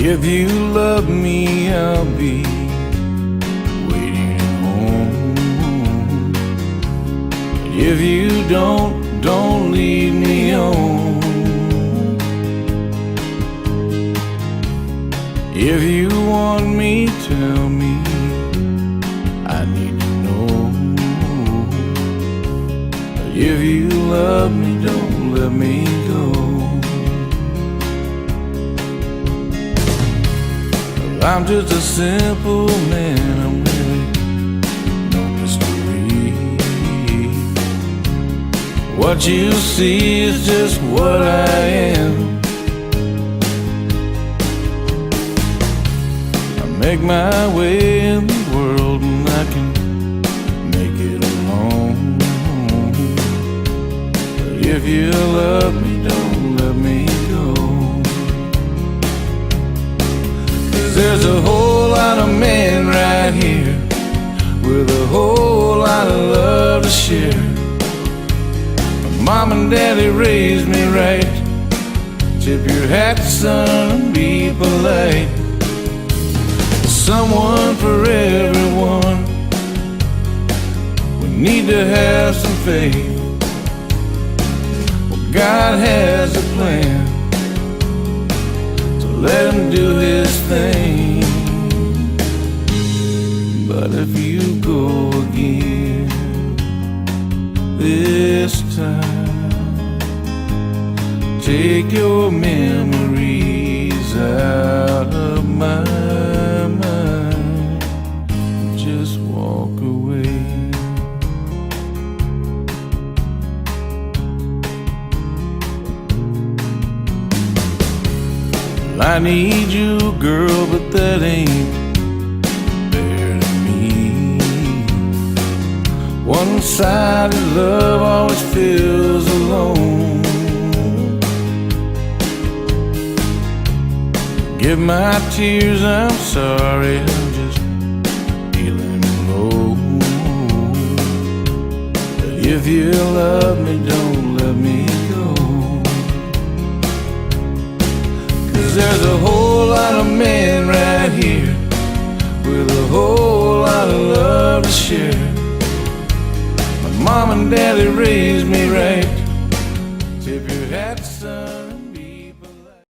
If you love me, I'll be waiting at home. If you don't leave me on. If you want me, tell me, I need to know. If you love me, don't let me go. I'm just a simple man, I'm really no mystery. What you see is just what I am. I make my way in the world and I can make it alone. But if you love me, don't let me go. There's a whole lot of men right here with a whole lot of love to share. My mom and daddy raised me right. Tip your hat, son, and be polite. Someone for everyone. We need to have some faith. Well, God has a plan. Let him do his thing. But if you go again this time, take your memories out of my mind. Just walk away. I need you, girl, but that ain't fair to me. One-sided love always feels alone. Give my tears, I'm sorry, I'm just feeling low. But if you love me, don't let me go. There's a whole lot of men right here with a whole lot of love to share. My mom and daddy raised me right.